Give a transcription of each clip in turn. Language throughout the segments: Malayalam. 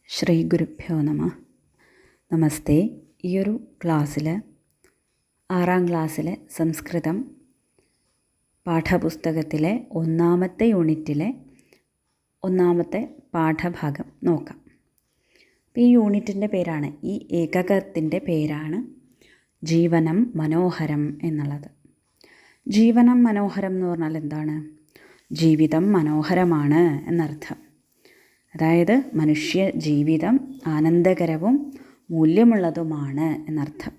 ശ്രീ ഗുരുഭ്യോ നമ. നമസ്തേ. ഈയൊരു ക്ലാസ്സിൽ 6ാം ക്ലാസ്സിലെ സംസ്കൃതം പാഠപുസ്തകത്തിലെ 1ാമത്തെ യൂണിറ്റിലെ 1ാമത്തെ പാഠഭാഗം നോക്കാം. ഈ യൂണിറ്റിൻ്റെ പേരാണ്, ഈ ഏകകത്തിൻ്റെ പേരാണ് ജീവനം മനോഹരം എന്നുള്ളത്. ജീവനം മനോഹരം എന്ന് പറഞ്ഞാൽ എന്താണ്? ജീവിതം മനോഹരമാണ് എന്നർത്ഥം. അതായത് മനുഷ്യ ജീവിതം ആനന്ദകരവും മൂല്യമുള്ളതുമാണ് എന്നർത്ഥം.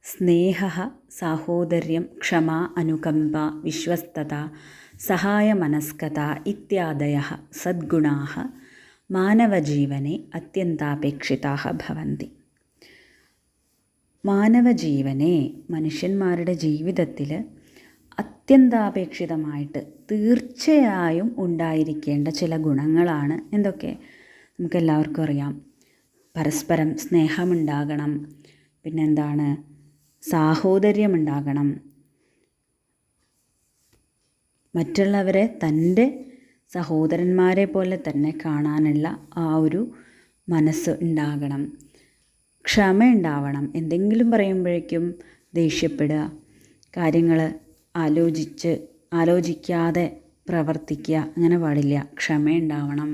സ്നേഹ, സാഹോദര്യം, ക്ഷമ, അനുകമ്പ, വിശ്വസ്തത, സഹായമനസ്കത ഇത്യാദയഃ സദ്ഗുണാഃ മാനവജീവനെ അത്യന്താപേക്ഷിതാഃ ഭവന്തി. മാനവജീവനെ, മനുഷ്യന്മാരുടെ ജീവിതത്തിൽ അത്യന്താപേക്ഷിതമായിട്ട് തീർച്ചയായും ഉണ്ടായിരിക്കേണ്ട ചില ഗുണങ്ങളാണ് എന്തൊക്കെ? നമുക്കെല്ലാവർക്കും അറിയാം. പരസ്പരം സ്നേഹമുണ്ടാകണം, പിന്നെന്താണ്, സാഹോദര്യമുണ്ടാകണം, മറ്റുള്ളവരെ തൻ്റെ സഹോദരന്മാരെ പോലെ തന്നെ കാണാനുള്ള ആ ഒരു മനസ്സ് ഉണ്ടാകണം, ക്ഷമ ഉണ്ടാവണം. എന്തെങ്കിലും പറയുമ്പോഴേക്കും ദേഷ്യപ്പെടുക, കാര്യങ്ങൾ ആലോചിക്കാതെ പ്രവർത്തിക്കുക, അങ്ങനെ പാടില്ല. ക്ഷമയുണ്ടാവണം,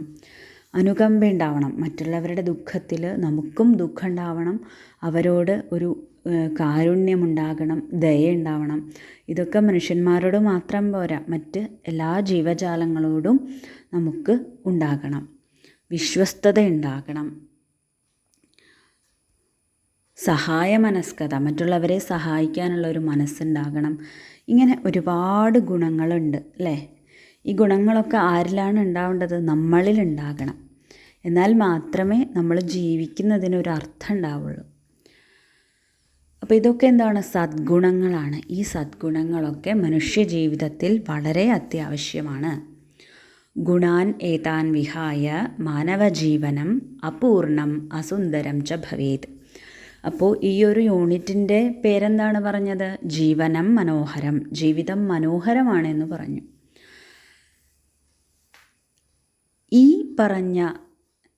അനുകമ്പ ഉണ്ടാവണം. മറ്റുള്ളവരുടെ ദുഃഖത്തിൽ നമുക്കും ദുഃഖം ഉണ്ടാവണം, അവരോട് ഒരു കാരുണ്യമുണ്ടാകണം, ദയ ഉണ്ടാവണം. ഇതൊക്കെ മനുഷ്യന്മാരോട് മാത്രം പോരാ, മറ്റ് എല്ലാ ജീവജാലങ്ങളോടും നമുക്ക് ഉണ്ടാകണം. വിശ്വസ്തത ഉണ്ടാകണം, സഹായമനസ്കത, മറ്റുള്ളവരെ സഹായിക്കാനുള്ള ഒരു മനസ്സുണ്ടാകണം. ഇങ്ങനെ ഒരുപാട് ഗുണങ്ങളുണ്ട് അല്ലേ? ഈ ഗുണങ്ങളൊക്കെ ആരിലാണ് ഉണ്ടാവേണ്ടത്? നമ്മളിൽ ഉണ്ടാകണം. എന്നാൽ മാത്രമേ നമ്മൾ ജീവിക്കുന്നതിനൊരു അർത്ഥം ഉണ്ടാവുള്ളൂ. അപ്പോൾ ഇതൊക്കെ എന്താണ്? സദ്ഗുണങ്ങളാണ്. ഈ സദ്ഗുണങ്ങളൊക്കെ മനുഷ്യ ജീവിതത്തിൽ വളരെ അത്യാവശ്യമാണ്. ഗുണാൻ ഏതാൻ വിഹായ മാനവജീവനം അപൂർണം അസുന്ദരം ച ഭവേത്. അപ്പോൾ ഈ ഒരു യൂണിറ്റിൻ്റെ പേരെന്താണ് പറഞ്ഞത്? ജീവനം മനോഹരം, ജീവിതം മനോഹരമാണെന്ന് പറഞ്ഞു. ഈ പറഞ്ഞ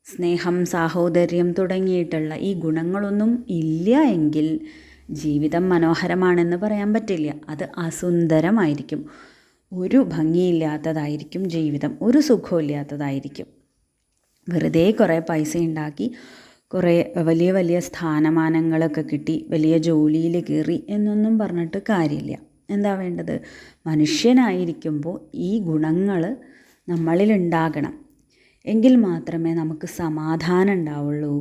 സ്നേഹം, സാഹോദര്യം തുടങ്ങിയിട്ടുള്ള ഈ ഗുണങ്ങളൊന്നും ഇല്ല എങ്കിൽ ജീവിതം മനോഹരമാണെന്ന് പറയാൻ പറ്റില്ല. അത് അസുന്ദരമായിരിക്കും, ഒരു ഭംഗിയില്ലാത്തതായിരിക്കും ജീവിതം, ഒരു സുഖമില്ലാത്തതായിരിക്കും. വെറുതെ കുറേ പൈസ ഉണ്ടാക്കി, കുറേ വലിയ വലിയ സ്ഥാനമാനങ്ങളൊക്കെ കിട്ടി, വലിയ ജോലിയിൽ കയറി എന്നൊന്നും പറഞ്ഞിട്ട് കാര്യമില്ല. എന്താ വേണ്ടത്? മനുഷ്യനായിരിക്കുമ്പോൾ ഈ ഗുണങ്ങൾ നമ്മളിൽ ഉണ്ടാകണം. എങ്കിൽ മാത്രമേ നമുക്ക് സമാധാനം ഉണ്ടാവുള്ളൂ,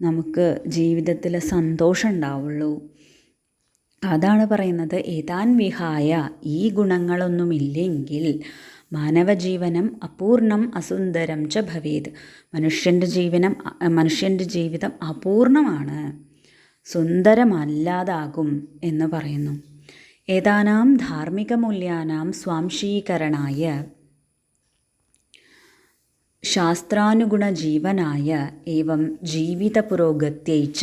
നമുക്ക് ജീവിതത്തിൽ സന്തോഷം ഉണ്ടാവുള്ളൂ. അതാണ് പറയുന്നത്. ഏതാൻ വിഹായ, ഈ ഗുണങ്ങളൊന്നുമില്ലെങ്കിൽ മാനവജീവനം അപൂർണം അസുന്ദരം ച ഭവേത്. മനുഷ്യൻ്റെ ജീവിതം അപൂർണമാണ്, സുന്ദരമല്ലാതാകും എന്ന് പറയുന്നു. ഏതാനാം ധാർമ്മിക മൂല്യാനാം സ്വാംശീകരണായ ശാസ്ത്രാനുഗുണജീവനായ ഏവം ജീവിത പുരോഗത്यै ച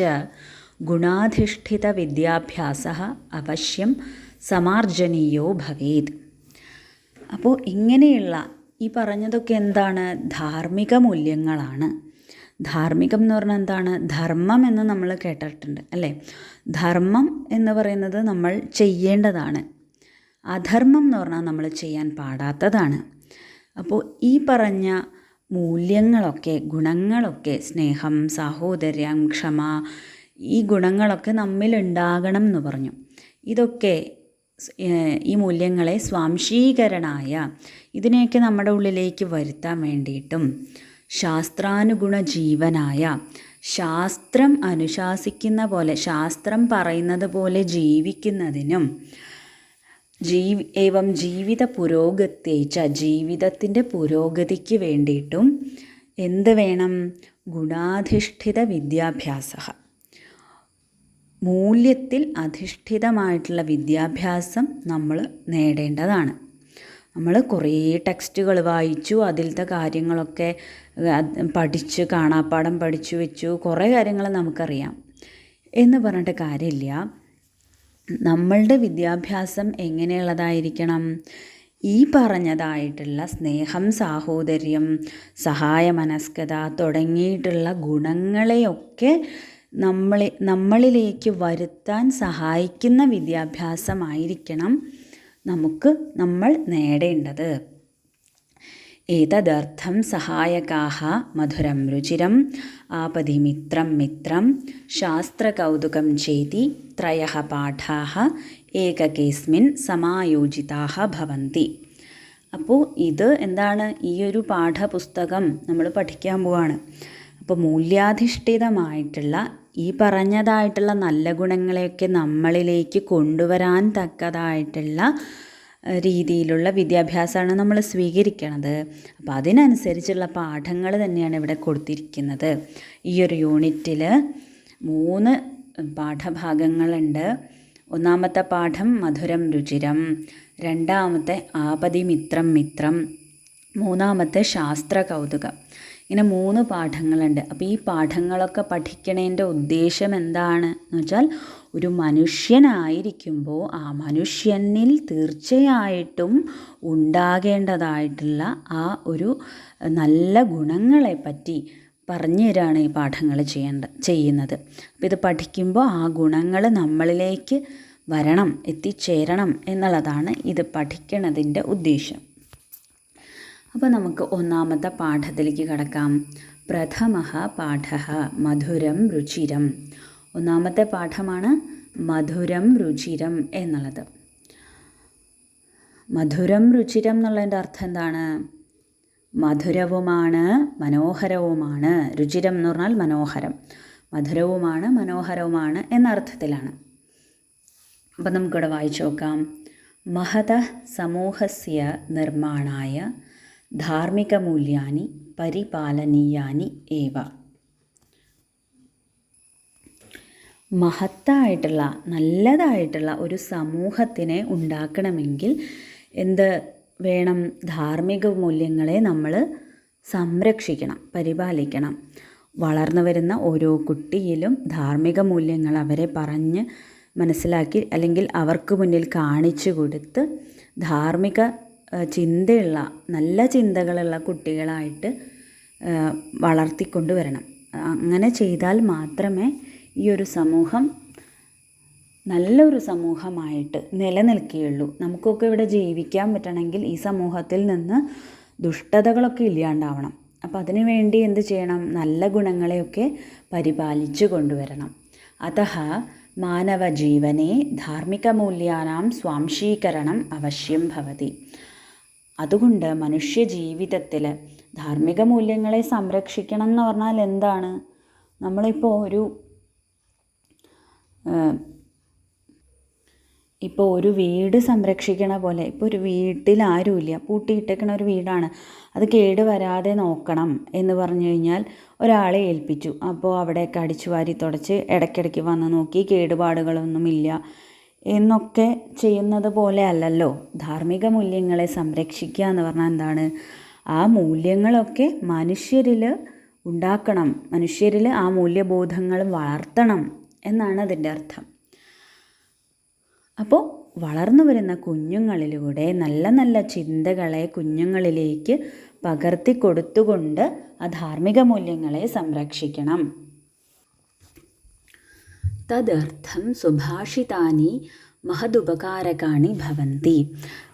ഗുണാധിഷ്ഠിത വിദ്യാഭ്യാസഃ അവശ്യം സമാർജനീയോ ഭവേത്. അപ്പോൾ ഇങ്ങനെയുള്ള ഈ പറഞ്ഞതൊക്കെ എന്താണ്? ധാർമ്മിക മൂല്യങ്ങളാണ്. ധാർമ്മികം എന്ന് പറഞ്ഞാൽ എന്താണ്? ധർമ്മം എന്ന് നമ്മൾ കേട്ടിട്ടുണ്ട് അല്ലേ? ധർമ്മം എന്ന് പറയുന്നത് നമ്മൾ ചെയ്യേണ്ടതാണ്, അധർമ്മം എന്ന് പറഞ്ഞാൽ നമ്മൾ ചെയ്യാൻ പാടാത്തതാണ്. അപ്പോൾ ഈ പറഞ്ഞ മൂല്യങ്ങളൊക്കെ, ഗുണങ്ങളൊക്കെ, സ്നേഹം, സാഹോദര്യം, ക്ഷമ, ഈ ഗുണങ്ങളൊക്കെ നമ്മിലുണ്ടാകണം എന്ന് പറഞ്ഞു. ഇതൊക്കെ ഈ മൂല്യങ്ങളെ സ്വാംശീകരണായ, ഇതിനെയൊക്കെ നമ്മുടെ ഉള്ളിലേക്ക് വരുത്താൻ വേണ്ടിയിട്ടും ശാസ്ത്രാനുഗുണ ജീവനായ, ശാസ്ത്രം അനുശാസിക്കുന്ന പോലെ, ശാസ്ത്രം പറയുന്നത് പോലെ ജീവിക്കുന്നതിനും ഏവം ജീവിത പുരോഗത്യേച്ച, ജീവിതത്തിൻ്റെ പുരോഗതിക്ക് വേണ്ടിയിട്ടും എന്ത് വേണം? ഗുണാധിഷ്ഠിത വിദ്യാഭ്യാസ, മൂല്യത്തിൽ അധിഷ്ഠിതമായിട്ടുള്ള വിദ്യാഭ്യാസം നമ്മൾ നേടേണ്ടതാണ്. നമ്മൾ കുറേ ടെക്സ്റ്റുകൾ വായിച്ചു, അതിലത്തെ കാര്യങ്ങളൊക്കെ പഠിച്ച് കാണാപ്പാഠം പഠിച്ചു വെച്ചു, കുറേ കാര്യങ്ങൾ നമുക്കറിയാം എന്ന് പറഞ്ഞിട്ട് കാര്യമില്ല. നമ്മളുടെ വിദ്യാഭ്യാസം എങ്ങനെയുള്ളതായിരിക്കണം? ഈ പറഞ്ഞതായിട്ടുള്ള സ്നേഹം, സാഹോദര്യം, സഹായമനസ്കത തുടങ്ങിയിട്ടുള്ള ഗുണങ്ങളെയൊക്കെ നമ്മളിലേക്ക് വരുത്താൻ സഹായിക്കുന്ന വിദ്യാഭ്യാസമായിരിക്കണം നമ്മൾ നേടേണ്ടത്. ഏതദർത്ഥം സഹായകാഃ മധുരം രുചിരം ആപദി മിത്രം മിത്രം ശാസ്ത്രകൗതുകം ചേതി ത്രയഃ പാഠാഃ ഏകകേസ്മിൻ സമായോജിതാഃ ഭവന്തി. അപ്പോൾ ഇത് എന്താണ്? ഈ ഒരു പാഠപുസ്തകം നമ്മൾ പഠിക്കാൻ പോവാണ്. അപ്പോൾ മൂല്യാധിഷ്ഠിതമായിട്ടുള്ള ഈ പറഞ്ഞതായിട്ടുള്ള നല്ല ഗുണങ്ങളെയൊക്കെ നമ്മളിലേക്ക് കൊണ്ടുവരാൻ തക്കതായിട്ടുള്ള രീതിയിലുള്ള വിദ്യാഭ്യാസമാണ് നമ്മൾ സ്വീകരിക്കണത്. അപ്പോൾ അതിനനുസരിച്ചുള്ള പാഠങ്ങൾ തന്നെയാണ് ഇവിടെ കൊടുത്തിരിക്കുന്നത്. ഈ ഒരു യൂണിറ്റിൽ 3 പാഠഭാഗങ്ങളുണ്ട്. ഒന്നാമത്തെ പാഠം മധുരം രുചിരം, രണ്ടാമത്തെ ആപദി മിത്രം മിത്രം, മൂന്നാമത്തെ ശാസ്ത്ര കൗതുകം. ഇങ്ങനെ 3 പാഠങ്ങളുണ്ട്. അപ്പോൾ ഈ പാഠങ്ങളൊക്കെ പഠിക്കണതിൻ്റെ ഉദ്ദേശം എന്താണ് എന്ന് വെച്ചാൽ, ഒരു മനുഷ്യനായിരിക്കുമ്പോൾ ആ മനുഷ്യനിൽ തീർച്ചയായിട്ടും ഉണ്ടാകേണ്ടതായിട്ടുള്ള ആ ഒരു നല്ല ഗുണങ്ങളെ പറ്റി പറഞ്ഞു തരാണ് ഈ പാഠങ്ങൾ ചെയ്യുന്നത്. അപ്പോൾ ഇത് പഠിക്കുമ്പോൾ ആ ഗുണങ്ങൾ നമ്മളിലേക്ക് വരണം, എത്തിച്ചേരണം എന്നുള്ളതാണ് ഇത് പഠിക്കണതിൻ്റെ ഉദ്ദേശം. അപ്പോൾ നമുക്ക് ഒന്നാമത്തെ പാഠത്തിലേക്ക് കടക്കാം. പ്രഥമഃ പാഠഃ മധുരം രുചിരം. ഒന്നാമത്തെ പാഠമാണ് മധുരം രുചിരം എന്നുള്ളത്. മധുരം രുചിരം എന്നുള്ളതിൻ്റെ അർത്ഥം എന്താണ്? മധുരവുമാണ് മനോഹരവുമാണ്. രുചിരം എന്ന് പറഞ്ഞാൽ മനോഹരം. മധുരവുമാണ് മനോഹരവുമാണ് എന്നർത്ഥത്തിലാണ്. അപ്പം നമുക്കിവിടെ വായിച്ചു നോക്കാം. മഹതഃ സമൂഹസ്യ നിർമ്മാണായ ധാർമ്മികമൂല്യാനി പരിപാലനീയാനി ഏവ. മഹത്തായിട്ടുള്ള നല്ലതായിട്ടുള്ള ഒരു സമൂഹത്തിനെ ഉണ്ടാക്കണമെങ്കിൽ എന്ത് വേണം? ധാർമ്മിക മൂല്യങ്ങളെ നമ്മൾ സംരക്ഷിക്കണം, പരിപാലിക്കണം. വളർന്നു വരുന്ന ഓരോ കുട്ടിയിലും ധാർമ്മിക മൂല്യങ്ങൾ അവരെ പറഞ്ഞ് മനസ്സിലാക്കി അല്ലെങ്കിൽ അവർക്ക് മുന്നിൽ കാണിച്ചു കൊടുത്ത് ധാർമ്മിക ചിന്തയുള്ള നല്ല ചിന്തകളുള്ള കുട്ടികളായിട്ട് വളർത്തിക്കൊണ്ടുവരണം. അങ്ങനെ ചെയ്താൽ മാത്രമേ ഈ ഒരു സമൂഹം നല്ലൊരു സമൂഹമായിട്ട് നിലനിൽക്കുകയുള്ളൂ. നമുക്കൊക്കെ ഇവിടെ ജീവിക്കാൻ പറ്റണമെങ്കിൽ ഈ സമൂഹത്തിൽ നിന്ന് ദുഷ്ടതകളൊക്കെ ഇല്ലാണ്ടാവണം. അപ്പം അതിനു വേണ്ടി എന്ത് ചെയ്യണം? നല്ല ഗുണങ്ങളെയൊക്കെ പരിപാലിച്ചു കൊണ്ടുവരണം. അതഃ മാനവജീവനെ ധാർമ്മികമൂല്യാനാം സ്വാംശീകരണം അവശ്യം ഭവതി. അതുകൊണ്ട് മനുഷ്യജീവിതത്തിൽ ധാർമ്മിക മൂല്യങ്ങളെ സംരക്ഷിക്കണം എന്ന് പറഞ്ഞാൽ എന്താണ്? നമ്മളിപ്പോൾ ഒരു വീട് സംരക്ഷിക്കണ പോലെ, ഇപ്പോൾ ഒരു വീട്ടിൽ ആരുമില്ല, പൂട്ടിയിട്ടേക്കണ ഒരു വീടാണ്, അത് കേട് വരാതെ നോക്കണം എന്ന് പറഞ്ഞു കഴിഞ്ഞാൽ ഒരാളെ ഏൽപ്പിച്ചു. അപ്പോൾ അവിടെയൊക്കെ അടിച്ചു വാരി തുടച്ച് ഇടയ്ക്കിടയ്ക്ക് വന്ന് നോക്കി കേടുപാടുകളൊന്നുമില്ല എന്നൊക്കെ ചെയ്യുന്നത് പോലെ അല്ലല്ലോ ധാർമ്മിക മൂല്യങ്ങളെ സംരക്ഷിക്കുക എന്ന് പറഞ്ഞാൽ എന്താണ്? ആ മൂല്യങ്ങളൊക്കെ മനുഷ്യരിൽ ഉണ്ടാക്കണം, മനുഷ്യരിൽ ആ മൂല്യബോധങ്ങൾ വളർത്തണം എന്നാണ് അതിൻ്റെ അർത്ഥം. അപ്പോൾ വളർന്നു വരുന്ന കുഞ്ഞുങ്ങളിലൂടെ നല്ല നല്ല ചിന്തകളെ കുഞ്ഞുങ്ങളിലേക്ക് പകർത്തി കൊടുത്തുകൊണ്ട് ആ ധാർമ്മിക മൂല്യങ്ങളെ സംരക്ഷിക്കണം. തദർത്ഥം സുഭാഷിതാനി മഹദുപകാരകാണി ഭവന്തി.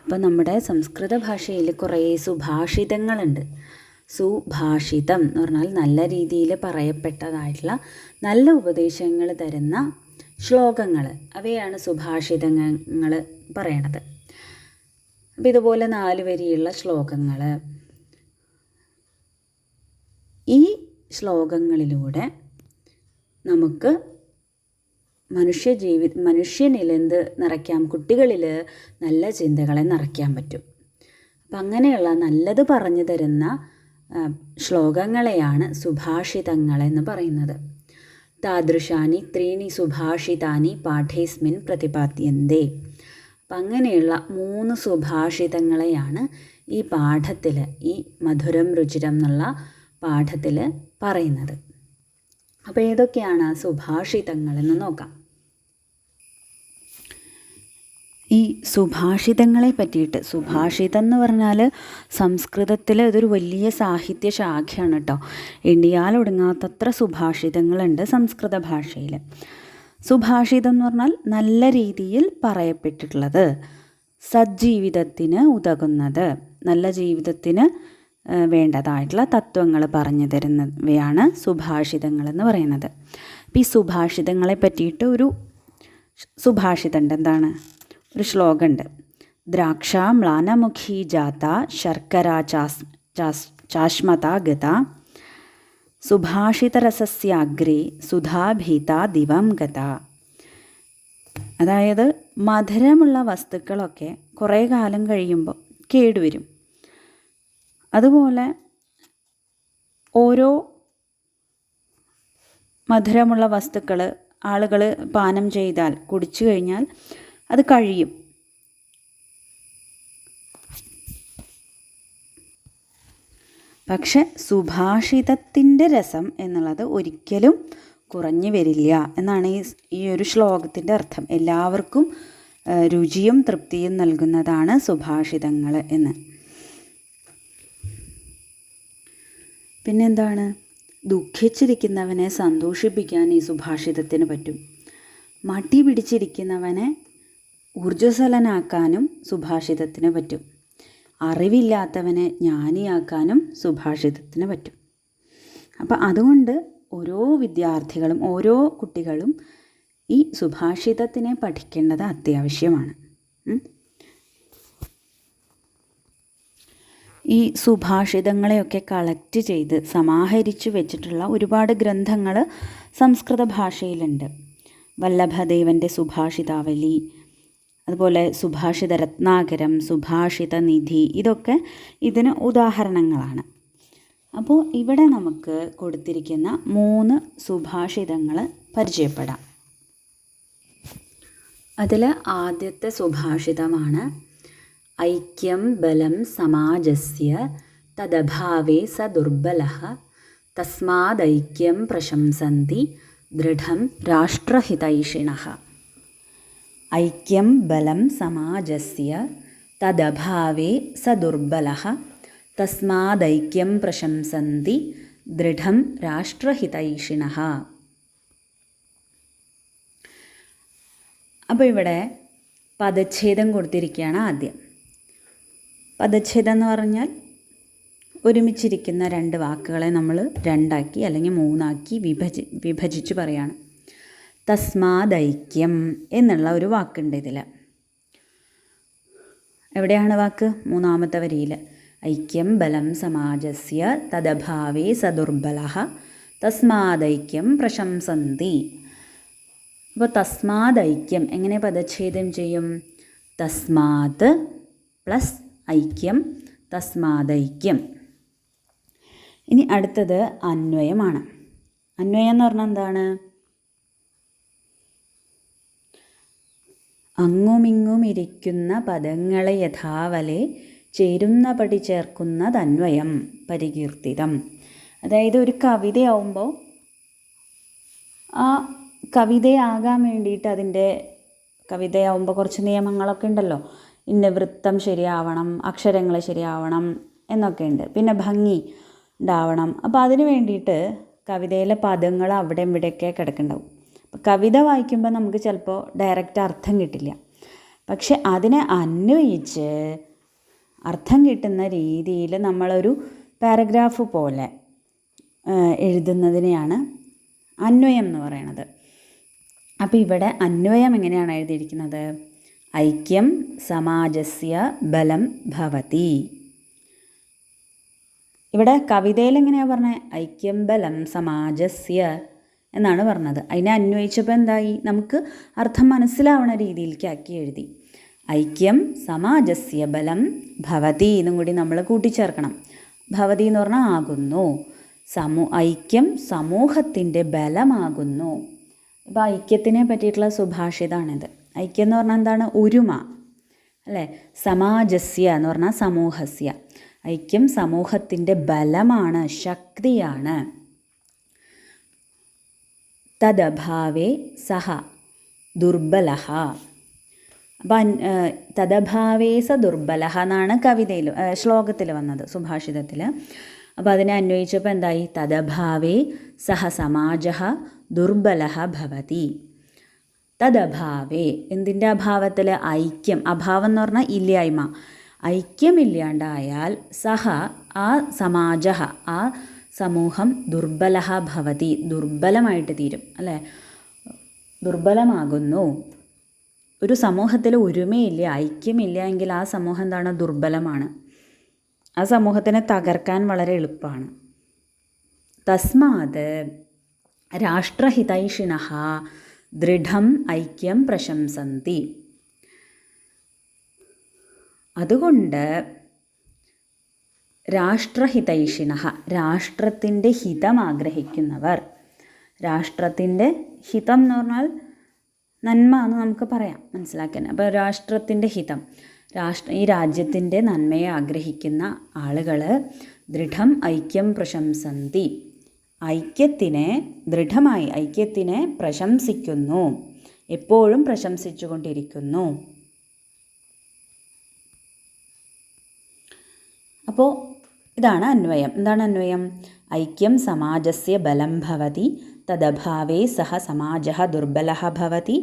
അപ്പം നമ്മുടെ സംസ്കൃത ഭാഷയിൽ കുറേ സുഭാഷിതങ്ങളുണ്ട്. സുഭാഷിതം എന്ന് പറഞ്ഞാൽ നല്ല രീതിയിൽ പറയപ്പെട്ടതായിട്ടുള്ള നല്ല ഉപദേശങ്ങൾ തരുന്ന ശ്ലോകങ്ങൾ, അവയാണ് സുഭാഷിതങ്ങൾ പറയണത്. അപ്പം ഇതുപോലെ 4 വരിയുള്ള ശ്ലോകങ്ങൾ, ഈ ശ്ലോകങ്ങളിലൂടെ നമുക്ക് മനുഷ്യനിൽ എന്ത് നിറയ്ക്കാം? കുട്ടികളിൽ നല്ല ചിന്തകളെ നിറയ്ക്കാൻ പറ്റും. അപ്പം അങ്ങനെയുള്ള നല്ലത് പറഞ്ഞു തരുന്ന ശ്ലോകങ്ങളെയാണ് സുഭാഷിതങ്ങളെന്ന് പറയുന്നത്. താദൃശാനി 3 സുഭാഷിതാനി പാഠേസ്മിൻ പ്രതിപാദ്യന്തേ. അപ്പം അങ്ങനെയുള്ള 3 സുഭാഷിതങ്ങളെയാണ് ഈ പാഠത്തിൽ, ഈ മധുരം രുചിരം എന്നുള്ള പാഠത്തിൽ പറയുന്നത്. അപ്പോൾ ഏതൊക്കെയാണ് സുഭാഷിതങ്ങളെന്ന് നോക്കാം. ഈ സുഭാഷിതങ്ങളെ പറ്റിയിട്ട്, സുഭാഷിതം എന്ന് പറഞ്ഞാൽ സംസ്കൃതത്തിൽ അതൊരു വലിയ സാഹിത്യ ശാഖയാണ് കേട്ടോ. എണ്ണിയാലൊടുങ്ങാത്തത്ര സുഭാഷിതങ്ങളുണ്ട് സംസ്കൃത ഭാഷയിൽ. സുഭാഷിതം എന്ന് പറഞ്ഞാൽ നല്ല രീതിയിൽ പറയപ്പെട്ടിട്ടുള്ളത്, സജ്ജീവിതത്തിന് ഉതകുന്നത്, നല്ല ജീവിതത്തിന് വേണ്ടതായിട്ടുള്ള തത്വങ്ങൾ പറഞ്ഞു തരുന്നവയാണ് സുഭാഷിതങ്ങളെന്ന് പറയുന്നത്. അപ്പോൾ ഈ സുഭാഷിതങ്ങളെ പറ്റിയിട്ട് ഒരു സുഭാഷിതമുണ്ട്. എന്താണ്? ഒരു ശ്ലോകമുണ്ട്. ദ്രാക്ഷ മ്ലാനമുഖി ജാത ശർക്കര ചാശ്മത ഗത സുഭാഷിതരസസ്യാഗ്രേ സുധാഭീത ദിവം ഗത. അതായത് മധുരമുള്ള വസ്തുക്കളൊക്കെ കുറേ കാലം കഴിയുമ്പോൾ കേടുവരും. അതുപോലെ ഓരോ മധുരമുള്ള വസ്തുക്കൾ ആളുകൾ പാനം ചെയ്താൽ, കുടിച്ചു കഴിഞ്ഞാൽ അത് കഴിയും. പക്ഷെ സുഭാഷിതത്തിൻ്റെ രസം എന്നുള്ളത് ഒരിക്കലും കുറഞ്ഞു വരില്ല എന്നാണ് ഈ ഒരു ശ്ലോകത്തിൻ്റെ അർത്ഥം. എല്ലാവർക്കും രുചിയും തൃപ്തിയും നൽകുന്നതാണ് സുഭാഷിതങ്ങൾ എന്ന്. പിന്നെന്താണ്? ദുഃഖിച്ചിരിക്കുന്നവനെ സന്തോഷിപ്പിക്കാൻ ഈ സുഭാഷിതത്തിന് പറ്റും. മടി പിടിച്ചിരിക്കുന്നവനെ ഊർജ്ജസ്വലനാക്കാനും സുഭാഷിതത്തിന് പറ്റും. അറിവില്ലാത്തവനെ ജ്ഞാനിയാക്കാനും സുഭാഷിതത്തിന് പറ്റും. അപ്പം അതുകൊണ്ട് ഓരോ വിദ്യാർത്ഥികളും ഓരോ കുട്ടികളും ഈ സുഭാഷിതത്തിനെ പഠിക്കേണ്ടത് അത്യാവശ്യമാണ്. ഈ സുഭാഷിതങ്ങളെയൊക്കെ കളക്ട് ചെയ്ത് സമാഹരിച്ചു വെച്ചിട്ടുള്ള ഒരുപാട് ഗ്രന്ഥങ്ങൾ സംസ്കൃത ഭാഷയിലുണ്ട്. വല്ലഭദേവൻ്റെ സുഭാഷിതാവലി, അതുപോലെ സുഭാഷിത രത്നാകരം, സുഭാഷിത നിധി, ഇതൊക്കെ ഇതിന് ഉദാഹരണങ്ങളാണ്. അപ്പോൾ ഇവിടെ നമുക്ക് കൊടുത്തിരിക്കുന്ന 3 സുഭാഷിതങ്ങൾ പരിചയപ്പെടാം. അതിൽ ആദ്യത്തെ സുഭാഷിതമാണ് ഐക്യം ബലം സമാജസ്യ തദഭാവേ സ ദുർബലഃ തസ്മാദൈക്യം പ്രശംസന്തി ദൃഢം രാഷ്ട്രഹിതൈഷിണഃ. ഐക്യം ബലം സമാജസ്യ തദഭാവേ സ ദുർബലഃ തസ്മാദൈക്യം പ്രശംസന്തി ദൃഢം രാഷ്ട്രഹിതൈഷിണഃ. അപ്പോൾ ഇവിടെ പദച്ഛേദം കൊടുത്തിരിക്കുകയാണ് ആദ്യം. പദച്ഛേദം എന്ന് പറഞ്ഞാൽ ഒരുമിച്ചിരിക്കുന്ന 2 വാക്കുകളെ നമ്മൾ 2ആക്കി അല്ലെങ്കിൽ 3ആക്കി വിഭജിച്ച് പറയാണ്. തസ്മാദൈക്യം എന്നുള്ള ഒരു വാക്കുണ്ട് ഇതിൽ. എവിടെയാണ് വാക്ക്? 3ാമത്തെ വരിയിൽ. ഐക്യം ബലം സമാജസ്യ തദഭാവേ സദുർബലഃ തസ്മാദൈക്യം പ്രശംസന്തി. അപ്പോൾ തസ്മാദൈക്യം എങ്ങനെ പദച്ഛേദം ചെയ്യും? തസ്മാത് പ്ലസ് ഐക്യം, തസ്മാദൈക്യം. ഇനി അടുത്തത് അന്വയമാണ്. അന്വയം എന്ന് പറഞ്ഞാൽ എന്താണ്? അങ്ങുമിങ്ങും ഇരിക്കുന്ന പദങ്ങളെ യഥാവലെ ചേരുന്ന പടി ചേർക്കുന്നതന്വയം പരികീർത്തിതം. അതായത് ഒരു കവിതയാവുമ്പോൾ ആ കവിതയാകാൻ വേണ്ടിയിട്ട് അതിൻ്റെ കവിതയാവുമ്പോൾ കുറച്ച് നിയമങ്ങളൊക്കെ ഉണ്ടല്ലോ. ഇന്ന വൃത്തം ശരിയാവണം, അക്ഷരങ്ങൾ ശരിയാവണം എന്നൊക്കെ ഉണ്ട്. പിന്നെ ഭംഗി ഉണ്ടാവണം. അപ്പോൾ അതിന് വേണ്ടിയിട്ട് കവിതയിലെ പദങ്ങൾ അവിടെ ഇവിടെയൊക്കെ കിടക്കുന്നുണ്ടാവും. അപ്പോൾ കവിത വായിക്കുമ്പോൾ നമുക്ക് ചിലപ്പോൾ ഡയറക്റ്റ് അർത്ഥം കിട്ടില്ല. പക്ഷെ അതിനെ അന്വയിച്ച് അർത്ഥം കിട്ടുന്ന രീതിയിൽ നമ്മളൊരു പാരഗ്രാഫ് പോലെ എഴുതുന്നതിനെയാണ് അന്വയം എന്ന് പറയുന്നത്. അപ്പോൾ ഇവിടെ അന്വയം എങ്ങനെയാണ് എഴുതിയിരിക്കുന്നത്? ഐക്യം സമാജസ്യ ബലം ഭവതി. ഇവിടെ കവിതയിൽ എങ്ങനെയാണ് പറഞ്ഞത്? ഐക്യം ബലം സമാജസ്യ എന്നാണ് പറഞ്ഞത്. അതിനെ അന്വയിച്ചപ്പോൾ എന്തായി? നമുക്ക് അർത്ഥം മനസ്സിലാവണ രീതിയിലേക്കാക്കി എഴുതി. ഐക്യം സമാജസ്യ ബലം ഭവതി എന്നും കൂടി നമ്മൾ കൂട്ടിച്ചേർക്കണം. ഭവതി എന്ന് പറഞ്ഞാൽ ആകുന്നു. ഐക്യം സമൂഹത്തിൻ്റെ ബലമാകുന്നു. ഇപ്പോൾ ഐക്യത്തിനെ പറ്റിയിട്ടുള്ള സുഭാഷിതമാണിത്. ഐക്യം എന്ന് പറഞ്ഞാൽ എന്താണ്? ഒരുമ അല്ലേ? സമാജസ്യ എന്ന് പറഞ്ഞാൽ സമൂഹസ്യ. ഐക്യം സമൂഹത്തിൻ്റെ ബലമാണ്, ശക്തിയാണ്. തദഭാവേ സഹ ദുർബലഃ. അപ്പം തദഭാവേ സ ദുർബലഃ എന്നാണ് കവിതയിൽ ശ്ലോകത്തിൽ വന്നത്, സുഭാഷിതത്തിൽ. അപ്പോൾ അതിനെ അന്വയിച്ചപ്പോൾ എന്തായി? തദഭാവേ സഹ സമാജഃ ദുർബലഃ ഭവതി. തദഭാവേ, എന്തിൻ്റെ അഭാവത്തിൽ? ഐക്യം. അഭാവം എന്ന് പറഞ്ഞാൽ ഇല്ലായ്മ. ഐക്യമില്ലാണ്ടായാൽ സഹ, ആ സമാജഃ, ആ സമൂഹം ദുർബലഃ ഭവതി, ദുർബലമായിട്ട് തീരും, അല്ലേ? ദുർബലമാകുന്നു. ഒരു സമൂഹത്തിൽ ഒരുമയില്ല, ഐക്യമില്ല എങ്കിൽ ആ സമൂഹം എന്താണ്? ദുർബലമാണ്. ആ സമൂഹത്തിനെ തകർക്കാൻ വളരെ എളുപ്പമാണ്. തസ്മാത് രാഷ്ട്രഹിതൈഷിണഃ ദൃഢം ഐക്യം പ്രശംസന്തി. അതുകൊണ്ട് രാഷ്ട്രഹിതൈഷിണഃ, രാഷ്ട്രത്തിൻ്റെ ഹിതം ആഗ്രഹിക്കുന്നവർ, രാഷ്ട്രത്തിൻ്റെ ഹിതം എന്ന് പറഞ്ഞാൽ നന്മ എന്ന് നമുക്ക് പറയാം, മനസ്സിലാക്കാൻ. അപ്പോൾ രാഷ്ട്രത്തിൻ്റെ ഹിതം, ഈ രാജ്യത്തിൻ്റെ നന്മയെ ആഗ്രഹിക്കുന്ന ആളുകൾ ദൃഢം ഐക്യം പ്രശംസന്തി, ഐക്യത്തിനെ ദൃഢമായി ഐക്യത്തിനെ പ്രശംസിക്കുന്നു, എപ്പോഴും പ്രശംസിച്ചു കൊണ്ടിരിക്കുന്നു. അപ്പോൾ ഇതാണ് അന്വയം. എന്താണ് അന്വയം? ഐക്യം സമാജസ്യ ബലം ഭവതി, തദഭാവേ സഹ സമാജഃ ദുർബലഃ ഭവതി,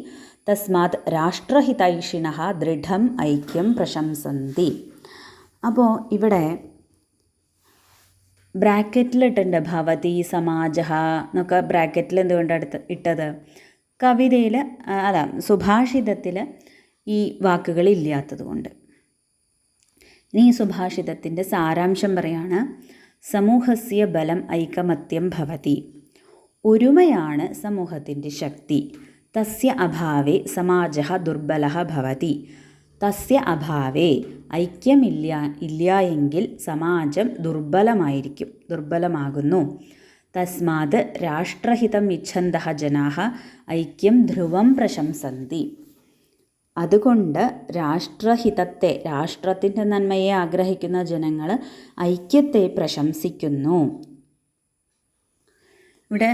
തസ്മാത് രാഷ്ട്രഹിതൈഷിണഃ ദൃഢം ഐക്യം പ്രശംസന്തി. അപ്പോൾ ഇവിടെ ബ്രാക്കറ്റിലിട്ടുണ്ട് ഭവതി, സമാജഃ എന്നൊക്കെ. ബ്രാക്കറ്റിൽ എന്തുകൊണ്ടാണ് ഇട്ടത്? കവിതയിൽ അല്ല, സുഭാഷിതത്തിൽ ഈ വാക്കുകൾ ഇല്ലാത്തത് കൊണ്ട്. ഇനി ഈ സുഭാഷിതത്തിൻ്റെ സാരാംശം പറയാണ്: സമൂഹസ്യ ബലം ഐകമത്യം ഭവതി, ഒരുമയാണ് സമൂഹത്തിൻ്റെ ശക്തി. തസ്യ അഭാവേ സമാജഃ ദുർബലഃ ഭവതി, തസ്യ അഭാവേ, ഇല്ല എങ്കിൽ സമാജം ദുർബലമാകുന്നു. തസ്മാത് രാഷ്ട്രഹിതം ഇച്ഛന്തഃ ജനാഃ ഐക്യം ധ്രുവം പ്രശംസന്തി. അതുകൊണ്ട് രാഷ്ട്രഹിതത്തെ, രാഷ്ട്രത്തിൻ്റെ നന്മയെ ആഗ്രഹിക്കുന്ന ജനങ്ങൾ ഐക്യത്തെ പ്രശംസിക്കുന്നു. ഇവിടെ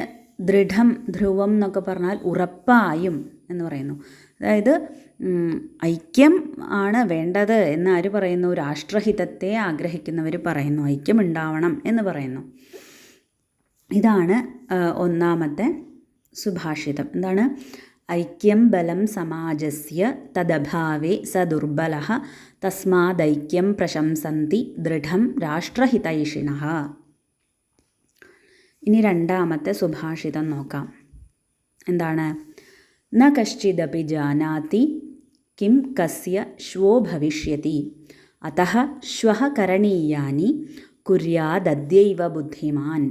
ദൃഢം, ധ്രുവം എന്നൊക്കെ പറഞ്ഞാൽ ഉറപ്പായും എന്ന് പറയുന്നു. അതായത് ഐക്യം ആണ് വേണ്ടത് എന്ന് ആര് പറയുന്നു? രാഷ്ട്രഹിതത്തെ ആഗ്രഹിക്കുന്നവർ പറയുന്നു, ഐക്യം ഉണ്ടാവണം എന്ന് പറയുന്നു. ഇതാണ് ഒന്നാമത്തെ സുഭാഷിതം. എന്താണ്? ഐക്യം ബലം സമാജസ്യ തദഭാവേ സ ദുർബലഃ തസ്മാദൈക്യം പ്രശംസന്തി ദൃഢം രാഷ്ട്രഹിതൈഷിണഃ. ഇനി രണ്ടാമത്തെ സുഭാഷിതം നോക്കാം. എന്താണ്? ന കശ്ചിദപി ജാനാതി കിം കസ്യ ശ്വോ ഭവിഷ്യതി അതഃ ശ്വഃ കരണീയാനി കുര്യാദദ്യൈവ ബുദ്ധിമാൻ.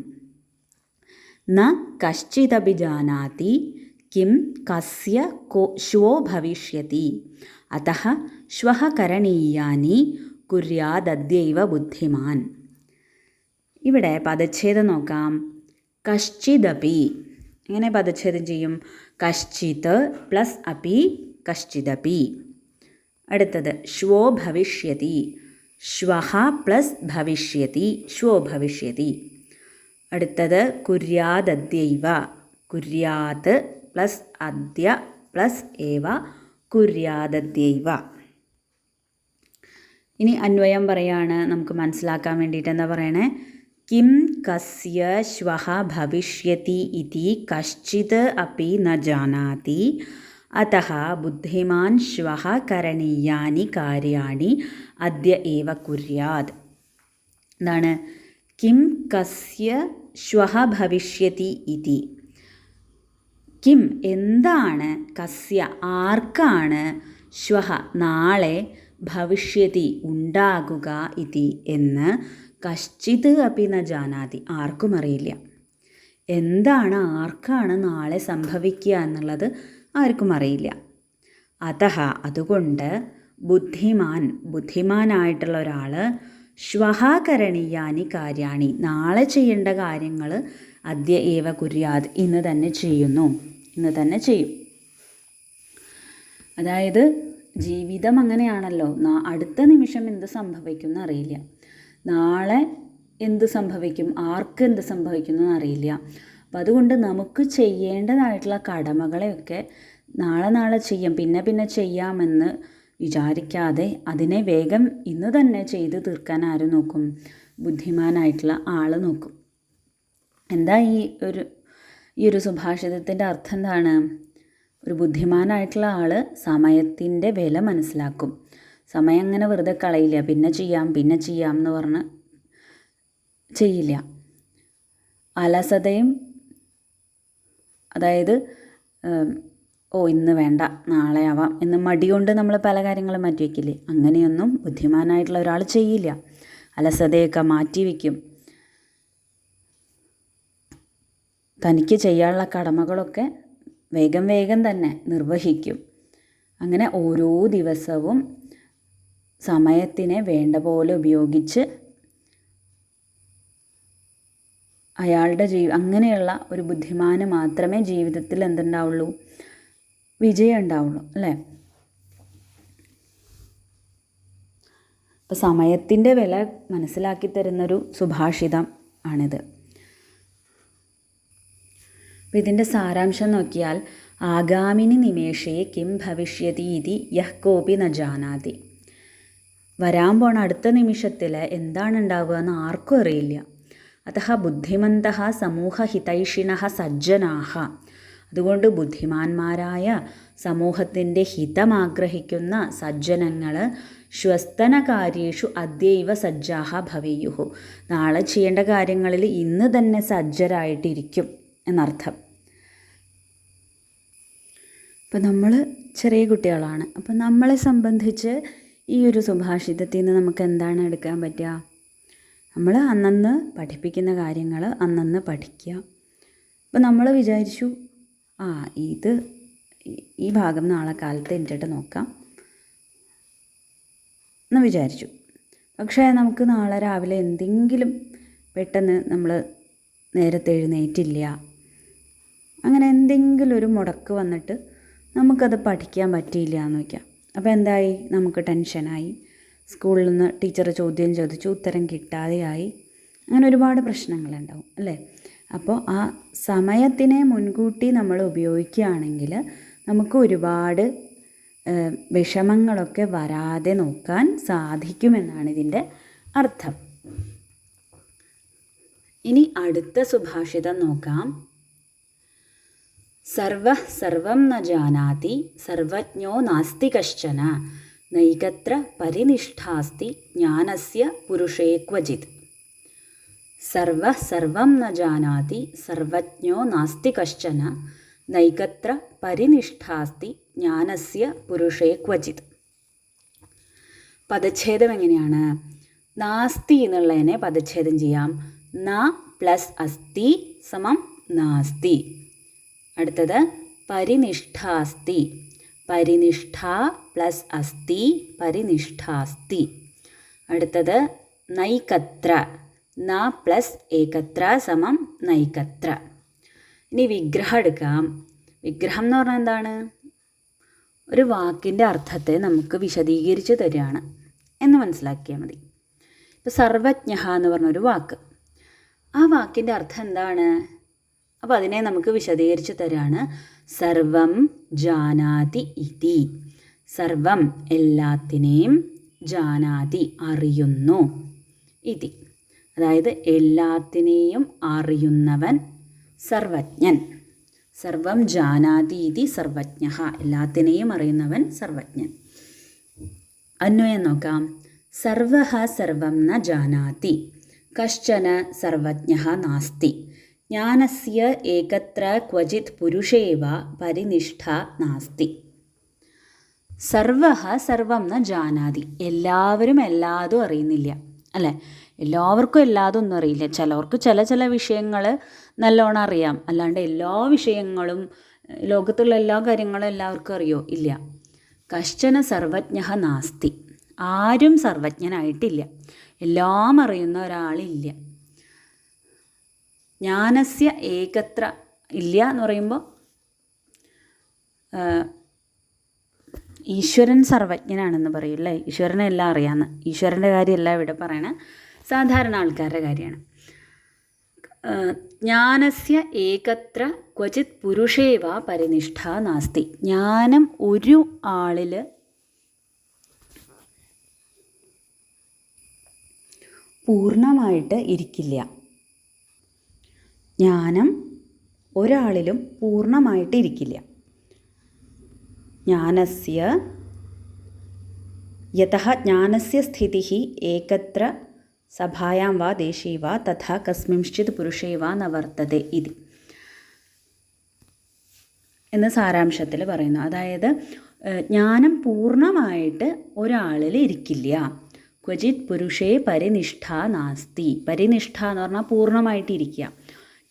ന കശ്ചിദപി ജാനാതി കിം കസ്യ ശ്വോ ഭവിഷ്യതി അതഃ ശ്വഃ കരണീയാനി കുര്യാദദ്യൈവ ബുദ്ധിമാൻ. ഇവിടെ പദച്ഛേദം നോക്കാം. കശ്ചിദപി, എങ്ങനെ പദച്ഛേദം ചെയ്യും? കശ്ചിത് പ്ലസ് അപി, കശ്ചിദപി. അടുത്തത് ശ്വോ ഭവിഷ്യതി, ശ്വഃ പ്ലസ് ഭവിഷ്യതി, ശ്വോ ഭവിഷ്യതി. അടുത്തത് കുര്യാദദ്യൈവ, കുര്യാത് പ്ലസ് അദ്യ പ്ലസ് ഏവ, കുര്യാദദ്യൈവ. ഇനി അന്വയം പറയാണ്, നമുക്ക് മനസ്സിലാക്കാൻ വേണ്ടിയിട്ട്. എന്താ പറയണേ? കിം കസ്യ ശ്വഃ ഭവിഷ്യതി ഇതി കശ്ചിത് അപി ന ജാനാതി അതഃ ബുദ്ധിമാൻ ശ്വഃ കരണീയാനി കാര്യാണി അദ്യ ഏവ കുര്യാത്. എന്താണ്? കിം കസ്യ ശ്വഃ ഭവിഷ്യതി ഇതി, കിം എന്താണ്, കസ്യ ആർക്കാണ്, ശ്വഃ നാളെ, ഭവിഷ്യതി ഉണ്ടാകുക, ഇതി എന്ന് കശ്ചിത് അപി ന ജാനാതി ആർക്കും അറിയില്ല. എന്താണ്, ആർക്കാണ് നാളെ സംഭവിക്കുക എന്നുള്ളത് ആർക്കും അറിയില്ല. അതഃ അതുകൊണ്ട് ബുദ്ധിമാനായിട്ടുള്ള ഒരാൾ ശ്വഃ കരണീയാനി കാര്യാണി നാളെ ചെയ്യേണ്ട കാര്യങ്ങൾ അദ്യ ഏവ കുര്യാത് ഇന്ന് തന്നെ ചെയ്യും. അതായത് ജീവിതം അങ്ങനെയാണല്ലോ, അടുത്ത നിമിഷം എന്ത് സംഭവിക്കും എന്നറിയില്ല. നാളെ എന്ത് സംഭവിക്കും, ആർക്ക് എന്ത് സംഭവിക്കുന്നു എന്നറിയില്ല. അപ്പം അതുകൊണ്ട് നമുക്ക് ചെയ്യേണ്ടതായിട്ടുള്ള കടമകളെയൊക്കെ നാളെ ചെയ്യാം, പിന്നെ ചെയ്യാമെന്ന് വിചാരിക്കാതെ അതിനെ വേഗം ഇന്ന് തന്നെ ചെയ്ത് തീർക്കാൻ ആര് നോക്കും? ബുദ്ധിമാനായിട്ടുള്ള ആൾ നോക്കും. എന്താ ഈ ഒരു സുഭാഷിതത്തിൻ്റെ അർത്ഥം എന്താണ്? ഒരു ബുദ്ധിമാനായിട്ടുള്ള ആൾ സമയത്തിൻ്റെ വില മനസ്സിലാക്കും. സമയം അങ്ങനെ വെറുതെ കളയില്ല. പിന്നെ ചെയ്യാം എന്ന് പറഞ്ഞ് ചെയ്യില്ല. അലസതയും, അതായത് ഇന്ന് വേണ്ട നാളെ ആവാം എന്ന് മടി കൊണ്ട് നമ്മൾ പല കാര്യങ്ങളും മാറ്റി വയ്ക്കില്ലേ, അങ്ങനെയൊന്നും ബുദ്ധിമാനായിട്ടുള്ള ഒരാൾ ചെയ്യില്ല. അലസതയൊക്കെ മാറ്റി വയ്ക്കും. തനിക്ക് ചെയ്യാനുള്ള കടമകളൊക്കെ വേഗം തന്നെ നിർവഹിക്കും. അങ്ങനെ ഓരോ ദിവസവും സമയത്തിനെ വേണ്ട പോലെ ഉപയോഗിച്ച് അയാളുടെ അങ്ങനെയുള്ള ഒരു ബുദ്ധിമാന് മാത്രമേ ജീവിതത്തിൽ എന്തുണ്ടാവുള്ളൂ? വിജയം ഉണ്ടാവുള്ളൂ, അല്ലേ? അപ്പോൾ സമയത്തിൻ്റെ വില മനസ്സിലാക്കി തരുന്നൊരു സുഭാഷിതം ആണിത്. അപ്പോൾ ഇതിൻ്റെ സാരാംശം നോക്കിയാൽ, ആഗാമിനി നിമേഷേ കിം ഭവിഷ്യതി ഇതി യഹ് കോപി ന ജാനാതി. വരാൻ പോണ അടുത്ത നിമിഷത്തിൽ എന്താണ് ഉണ്ടാവുക എന്ന് ആർക്കും അറിയില്ല. അതഃ ബുദ്ധിമന്തഃ സമൂഹഹിതൈഷിണഃ സജ്ജനാഃ. അതുകൊണ്ട് ബുദ്ധിമാന്മാരായ സമൂഹത്തിൻ്റെ ഹിതമാഗ്രഹിക്കുന്ന സജ്ജനങ്ങൾ ശ്വസ്തനകാര്യേഷു അദ്യൈവ സജ്ജാഃ ഭവേയുഃ. നാളെ ചെയ്യേണ്ട കാര്യങ്ങളിൽ ഇന്ന് തന്നെ സജ്ജരായിട്ടിരിക്കും എന്നർത്ഥം. ഇപ്പം നമ്മൾ ചെറിയ കുട്ടികളാണ്. അപ്പം നമ്മളെ സംബന്ധിച്ച് ഈ ഒരു സുഭാഷിതത്തിൽ നിന്ന് നമുക്ക് എന്താണ് എടുക്കാൻ പറ്റുക? നമ്മൾ അന്നന്ന് പഠിപ്പിക്കുന്ന കാര്യങ്ങൾ അന്നന്ന് പഠിക്കുക. അപ്പം നമ്മൾ വിചാരിച്ചു ഈ ഭാഗം നാളെ കാലത്ത് എന്നിട്ട് നോക്കാം എന്ന് വിചാരിച്ചു. പക്ഷേ നമുക്ക് നാളെ രാവിലെ എന്തെങ്കിലും പെട്ടെന്ന് നമ്മൾ നേരത്തെ എഴുന്നേറ്റില്ല, അങ്ങനെ എന്തെങ്കിലും ഒരു മുടക്ക് വന്നിട്ട് നമുക്കത് പഠിക്കാൻ പറ്റിയില്ല എന്ന് വയ്ക്കാം. അപ്പോൾ എന്തായി? നമുക്ക് ടെൻഷനായി. സ്കൂളിൽ നിന്ന് ടീച്ചർ ചോദ്യം ചോദിച്ചു, ഉത്തരം കിട്ടാതെയായി. അങ്ങനെ ഒരുപാട് പ്രശ്നങ്ങളുണ്ടാവും, അല്ലേ? അപ്പോൾ ആ സമയത്തിനെ മുൻകൂട്ടി നമ്മൾ ഉപയോഗിക്കുകയാണെങ്കിൽ നമുക്ക് ഒരുപാട് വിഷമങ്ങളൊക്കെ വരാതെ നോക്കാൻ സാധിക്കുമെന്നാണ് ഇതിൻ്റെ അർത്ഥം. ഇനി അടുത്ത സുഭാഷിതം നോക്കാം. സർവം ന ജാനാതി സർവജ്ഞോ നാസ്തി കശ്ചന നൈകത്ര പരിനിഷ്ഠാസ്തി ജ്ഞാനസ്യ പുരുഷേ ക്വചിത്. സർവം ന ജാനാതി സർവജ്ഞോ നാസ്തി കശ്ചന നൈകത്ര പരിനിഷ്ഠാസ്തി ജ്ഞാനസ്യ പുരുഷേ ക്വചിത്. പദച്ഛേദം എങ്ങനെയാണ്? നാസ്തി എന്നുള്ളതിനെ പദച്ഛേദം ചെയ്യാം. ന പ്ലസ് അസ്തി സമം നാസ്തി. അടുത്തത് പരിനിഷ്ഠാസ്തി. പരിനിഷ്ഠ പ്ലസ് അസ്തി പരിനിഷ്ഠാസ്തി. അടുത്തത് നൈകത്ര. ന പ്ലസ് ഏകത്ര സമം നൈകത്ര. ഇനി വിഗ്രഹം എടുക്കാം. വിഗ്രഹം എന്ന് പറഞ്ഞാൽ എന്താണ്? ഒരു വാക്കിൻ്റെ അർത്ഥത്തെ നമുക്ക് വിശദീകരിച്ച് തരികയാണ് എന്ന് മനസ്സിലാക്കിയാൽ മതി. ഇപ്പോൾ സർവജ്ഞ എന്ന് പറഞ്ഞൊരു വാക്ക്, ആ വാക്കിൻ്റെ അർത്ഥം എന്താണ്? അപ്പോൾ അതിനെ നമുക്ക് വിശദീകരിച്ച് തരാണ്. സർവം ജാനാതി ഇതി. സർവം എല്ലാത്തിനെയും, ജാനാതി അറിയുന്നു, ഇതി അതായത് എല്ലാത്തിനെയും അറിയുന്നവൻ സർവജ്ഞൻ. സർവം ജാനാതി ഇതി സർവജ്ഞ. എല്ലാത്തിനെയും അറിയുന്നവൻ സർവജ്ഞൻ. അന്വയം നോക്കാം. സർവഃ സർവം ന ജാനാതി കശ്ചന സർവജ്ഞ നാസ്തി ജ്ഞാനസ്യ ഏകത്ര ക്വചിത് പുരുഷേവ പരിനിഷ്ഠ നാസ്തി. സർവഃ സർവം ന ജാനാതി. എല്ലാവരും എല്ലാതും അറിയുന്നില്ല, അല്ലേ? എല്ലാവർക്കും എല്ലാതും ഒന്നും അറിയില്ല. ചിലവർക്ക് ചില വിഷയങ്ങൾ നല്ലോണം അറിയാം, അല്ലാണ്ട് എല്ലാ വിഷയങ്ങളും ലോകത്തുള്ള എല്ലാ കാര്യങ്ങളും എല്ലാവർക്കും അറിയോ? ഇല്ല. കശ്ചന സർവജ്ഞ നാസ്തി. ആരും സർവജ്ഞനായിട്ടില്ല, എല്ലാം അറിയുന്ന ഒരാളില്ല. ജ്ഞാനസ്യ ഏകത്ര ഇല്ല എന്ന് പറയുമ്പോൾ ഈശ്വരൻ സർവജ്ഞനാണെന്ന് പറയും, അല്ലേ? ഈശ്വരനെ എല്ലാം അറിയാമെന്ന്. ഈശ്വരൻ്റെ കാര്യമല്ല ഇവിടെ പറയണേ, സാധാരണ ആൾക്കാരുടെ കാര്യമാണ്. ജ്ഞാനസ്യ ഏകത്ര ക്വചിത് പുരുഷേവ പരിനിഷ്ഠ നാസ്തി. ജ്ഞാനം ഒരു ആളിൽ പൂർണ്ണമായിട്ട് ഇരിക്കില്ല. ജ്ഞാനം ഒരാളിലും പൂർണ്ണമായിട്ട് ഇരിക്കില്ല. ജ്ഞാനസ്യ യതഃ ജ്ഞാനസ്യ സ്ഥിതിഃ ഏകത്ര സഭായാം വാ ദേശേ വാ തഥാ കസ്മിംശ്ചിത് പുരുഷേ വാ ന വർത്തതേ ഇതി എന്ന് സാരാംശത്തിൽ പറയുന്നു. അതായത് ജ്ഞാനം പൂർണ്ണമായിട്ട് ഒരാളിൽ ഇരിക്കില്ല. ക്വചിത് പുരുഷേ പരിനിഷ്ഠ നാസ്തി. പരിനിഷ്ഠ എന്ന് പറഞ്ഞാൽ പൂർണ്ണമായിട്ട് ഇരിക്കുക.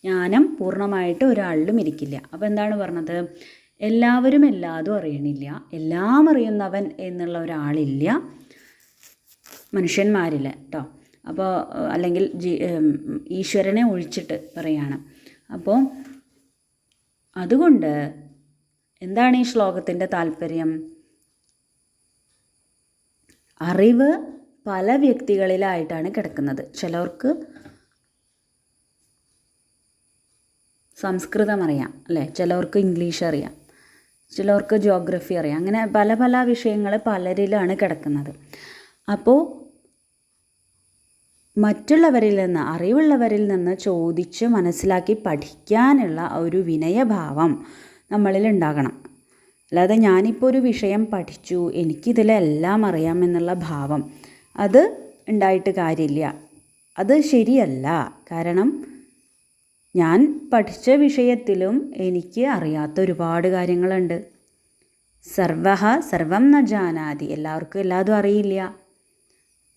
ജ്ഞാനം പൂർണ്ണമായിട്ട് ഒരാളിലും ഇരിക്കില്ല. അപ്പോൾ എന്താണ് പറഞ്ഞത്? എല്ലാവരും എല്ലാതും അറിയണില്ല, എല്ലാം അറിയുന്നവൻ എന്നുള്ള ഒരാളില്ല മനുഷ്യന്മാരിൽ കേട്ടോ. അപ്പോൾ അല്ലെങ്കിൽ ഈശ്വരനെ ഒഴിച്ചിട്ട് പറയാണ്. അപ്പോൾ അതുകൊണ്ട് എന്താണ് ഈ ശ്ലോകത്തിൻ്റെ താല്പര്യം? അറിവ് പല വ്യക്തികളിലായിട്ടാണ് കിടക്കുന്നത്. ചിലർക്ക് സംസ്കൃതം അറിയാം അല്ലേ, ചിലർക്ക് ഇംഗ്ലീഷ് അറിയാം, ചിലർക്ക് ജോഗ്രഫി അറിയാം. അങ്ങനെ പല പല വിഷയങ്ങൾ പലരിലാണ് കിടക്കുന്നത്. അപ്പോൾ മറ്റുള്ളവരിൽ നിന്ന്, അറിവുള്ളവരിൽ നിന്ന് ചോദിച്ച് മനസ്സിലാക്കി പഠിക്കാനുള്ള ഒരു വിനയഭാവം നമ്മളിൽ ഉണ്ടാകണം. അല്ലാതെ ഞാനിപ്പോൾ ഒരു വിഷയം പഠിച്ചു, എനിക്കിതിലെല്ലാം അറിയാമെന്നുള്ള ഭാവം അത് ഉണ്ടായിട്ട് കാര്യമില്ല. അത് ശരിയല്ല. കാരണം ഞാൻ പഠിച്ച വിഷയത്തിലും എനിക്ക് അറിയാത്ത ഒരുപാട് കാര്യങ്ങളുണ്ട്. സർവഃ സർവം ന ജാനാതി. എല്ലാവർക്കും എല്ലാതും അറിയില്ല.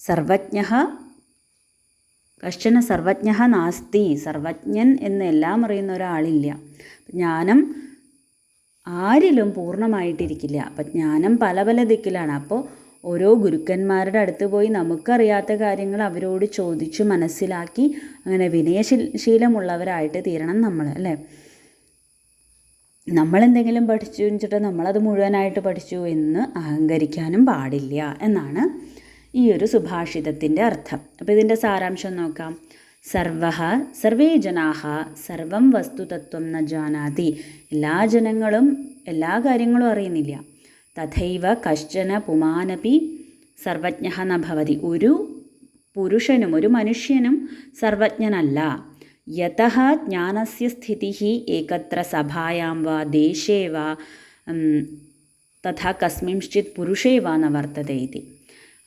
സർവജ്ഞഃ കശ്ചന സർവജ്ഞഃ നാസ്തി. സർവജ്ഞൻ എന്ന് എല്ലാം അറിയുന്ന ഒരാളില്ല. ജ്ഞാനം ആരിലും പൂർണ്ണമായിട്ടിരിക്കില്ല. അപ്പം ജ്ഞാനം പല പല ദിക്കിലാണ്. അപ്പോൾ ഓരോ ഗുരുക്കന്മാരുടെ അടുത്ത് പോയി നമുക്കറിയാത്ത കാര്യങ്ങൾ അവരോട് ചോദിച്ച് മനസ്സിലാക്കി അങ്ങനെ വിനയശീലമുള്ളവരായിട്ട് തീരണം നമ്മൾ അല്ലേ. നമ്മളെന്തെങ്കിലും പഠിച്ചു വെച്ചിട്ട് നമ്മളത് മുഴുവനായിട്ട് പഠിച്ചു എന്ന് അഹങ്കരിക്കാനും പാടില്ല എന്നാണ് ഈ ഒരു സുഭാഷിതത്തിൻ്റെ അർത്ഥം. അപ്പോൾ ഇതിൻ്റെ സാരാംശം നോക്കാം. സർവഃ സർവേ ജനാഃ സർവം വസ്തുതത്വം ന ജാനാതി. എല്ലാ ജനങ്ങളും എല്ലാ കാര്യങ്ങളും അറിയുന്നില്ല. തഥൈവ കശ്ചന പുമാനപി സർവജ്ഞഃ ന ഭവതി. ഒരു പുരുഷനും ഒരു മനുഷ്യനും സർവജ്ഞനല്ല. യതഃ ജ്ഞാനസ്യ സ്ഥിതിഃ ഏകത്ര സഭായാം വാ ദേശേ വാ തഥാ കസ്മിംശ്ചിത് പുരുഷേ വാ ന വർത്തതേ ഇതി.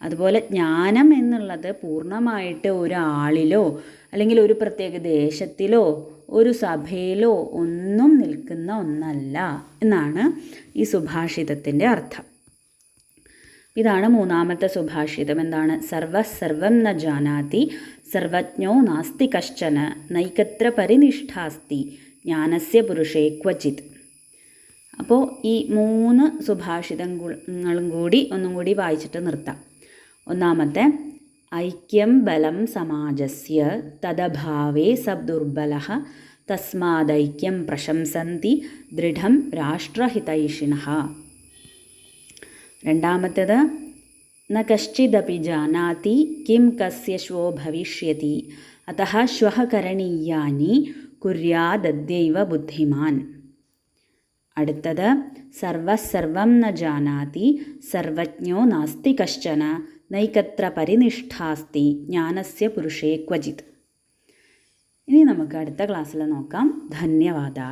അതുപോലെ ജ്ഞാനം എന്നുള്ളത് പൂർണ്ണമായിട്ട് ഒരാളിലോ അല്ലെങ്കിൽ ഒരു പ്രത്യേക ദേശത്തിലോ ഒരു സഭയിലോ ഒന്നും നിൽക്കുന്ന ഒന്നല്ല എന്നാണ് ഈ സുഭാഷിതത്തിൻ്റെ അർത്ഥം. ഇതാണ് മൂന്നാമത്തെ സുഭാഷിതം. എന്താണ്? സർവം ന ജാനാതി സർവജ്ഞോ നാസ്തി കശ്ചന നൈകത്ര പരിനിഷ്ഠാസ്തി ജ്ഞാനസ്യ പുരുഷേ ക്വചിത്. അപ്പോൾ ഈ 3 സുഭാഷിതങ്ങളും കൂടി ഒന്നും കൂടി വായിച്ചിട്ട് നിർത്താം. ഒന്നാമത്തെ, ഐക്യം ബലം സമാജസ്യ തദഭാവേ സബ് ദുർബലഃ തസ്മാദൈക്യം പ്രശംസന്തി ദൃഢം രാഷ്ട്രഹിതൈഷിണഃ. രണ്ടാമത്തേത്, ന കശ്ചിദപി ജാനാതി കിം കസ്യ ശ്വോ ഭവിഷ്യതി അതഃ ശ്വഃ കരണീയാനി കുര്യാദദ്യൈവ ബുദ്ധിമാൻ. അടുത്തത്, സർവം ന ജാനാതി സർവജ്ഞോ നാസ്തി കശ്ചന നൈകത്ര പരിനിഷ്ഠാസ്തി ജ്ഞാനസ്യ പുരുഷേ ക്വചിത്. ഇനി നമുക്ക് അടുത്ത ക്ലാസ്സിൽ നോക്കാം. ധന്യവാദാ.